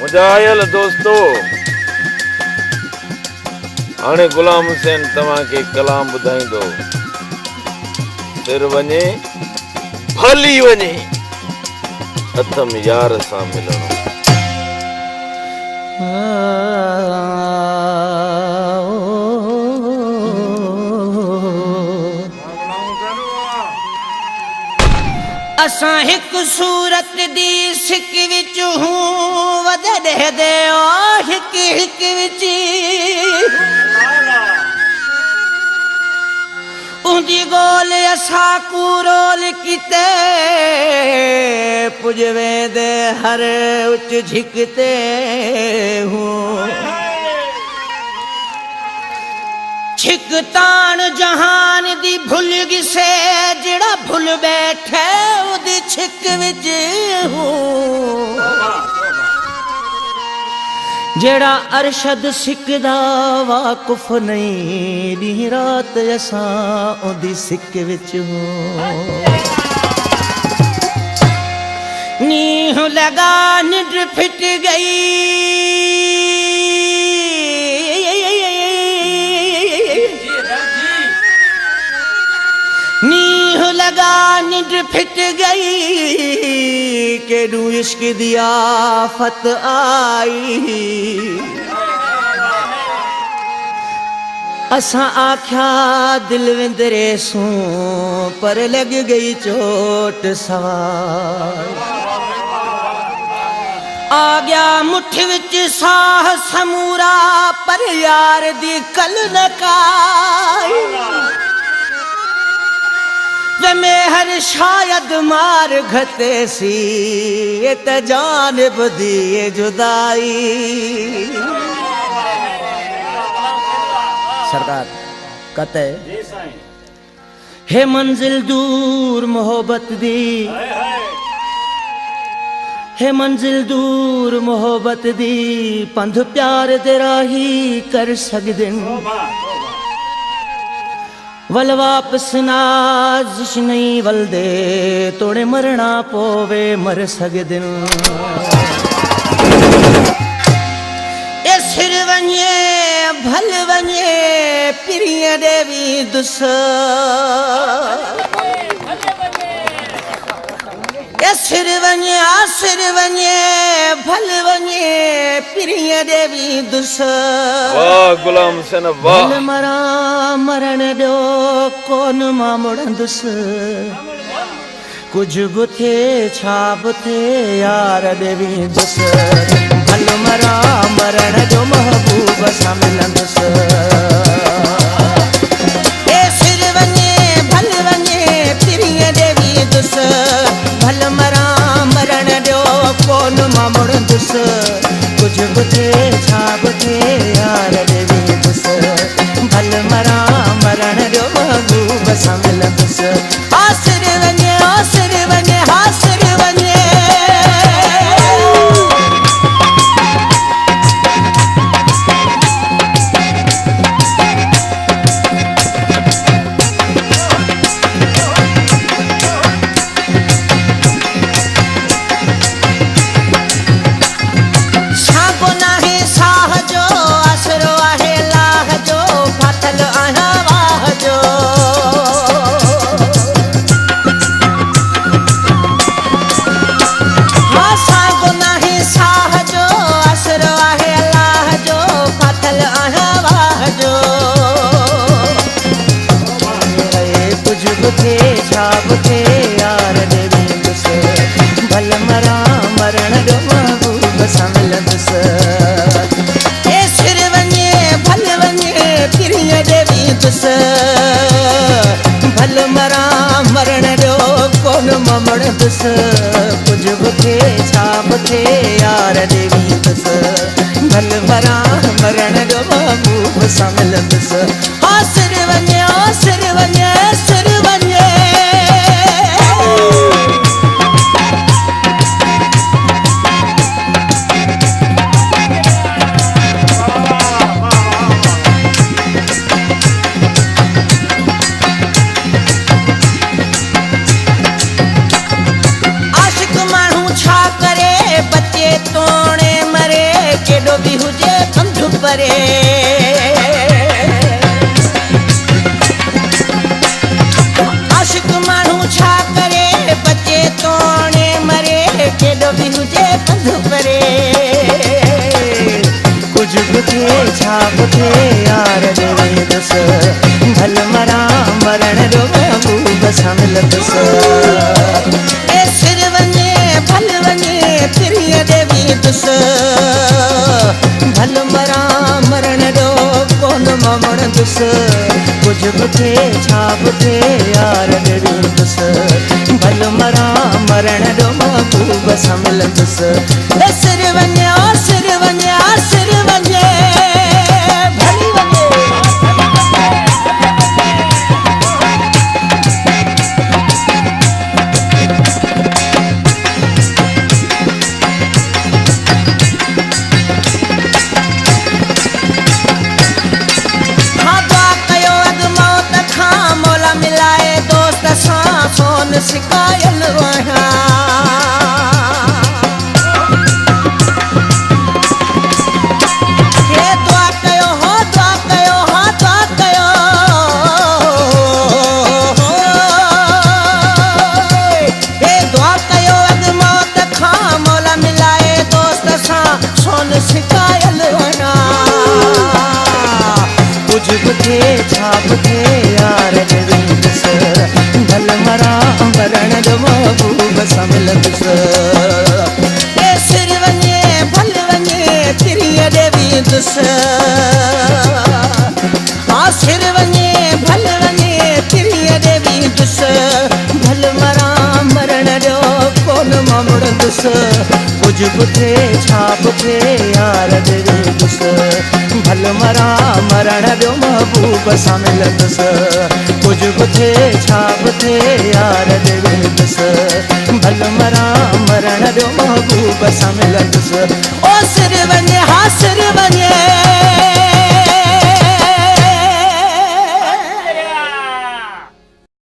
मुजाहिल दोस्तों, हाणे गुलाम हुसैन तव्हां के कलाम ॿुधाईंदो। सिर वञे भली वञे, अथम यार सां मिलणो। असां हिक सूरत दी सिक विच हूं वदे दे हिक हिक विच उंदी गोल असां कूरोल किते पुज वेंदे हर उच झिकते हूं छिकतान जहान दी भुल गिसे जिड़ा भुल बैठे उदी छिक विच हूं जेड़ा अरशद सिकदा वाकुफ नहीं दी रात असां उदी सिक विच हूं नीह लगा निड फिट गई नीह लगा निड फिट गई के नू इश्क दी आफत आई असां आख्या दिल विंदरे सूं पर लग गई चोट सवार आ गया मुठ विच साह समूरा पर यार दी कल न काई वे मेहर शायद मार घते सी ये त जानिब दी जुदाई सरकार कते हे मंजिल दूर मोहब्बत दी हे मंजिल दूर मोहब्बत दी पंध प्यार दे राही कर सकदिन वल वापस नाजिश नहीं वलदे तोड़े मरना पोवे मर सकदिन ए सिर वञे भल वञे पिरिय देवी दुस सिर वञे आसिर वञे भल वञे पिरिय देवी दुस वाह गुलाम हुसैन वाह भल मरा मरण ॾियो कोन मां मुड़ंदुस कुछ बि थे छा बि थे यार देवी दुस भल मरा मरण ॾियो महबूब सां मिलंदुस ए सिर वञे भल वञे पिरिय देवी दुस भल मरा मरण ॾियो कोन मां मुड़ंदुस कुछ बि थे छा बि थे यार देवी दुस भल मरा मरण ॾियो महबूब सां मिलंदुस आसिर वञे हासिर वञे भल मरा मरण ॾियो कोन मां मुड़ंदुस कुछ बि थे छा बि थे यार देवी दुस भल मरा मरण ॾियो महबूब सां मिलंदुस आसिर वञे सिर वञे आशिक माण्हू छा करे बचे तोड़े मरे मरे आशिक माण्हू छा करे बचे तोणे मरे केॾो बि हुजे पंध परे कुझु बि थिए छा बि थिए यार ॾे दुस भल मरां मरण जो महबूब सां मिलंदुस ए सिर वञे भल वञे तिरीअ देवी दुस भल मरां मरण जो कोन मां मुड़ंदुस कुझु बि थिए छा बि थिए यार ॾे दुस भल मरां मरण जो महबूब सां मिलंदुस ए सिर वञे सिर वञे सिर वञे भली वञे सोन सिकायल आहियां हे दुआ कयो हो दुआ कयो हा दुआ कयो हे दुआ कयो अॻु मौत खां मौला मिलाए दोस्त सां सोन सिकायल आहियां कुझु बि थिए छा बि थिए यार भल मरां मरण जो महबूब सां मिलंदुस ए सिर वञे भल वञे तिरीअ देवी दुस सिर वञे भल वञे तिरीअ देवी दुस भल मरां मरण जो कोन मां मुड़ंदुस कुझु बि थिए छा बि थिए यार ॾे दुस भल मरां मरण जो महबूब सां मिलंदुस कुझु बि थिए छा बि थिए यार ॾे दुस भल मरां मरण जो महबूब सां मिलंदुस ओ सिर वञे हा सिर वञे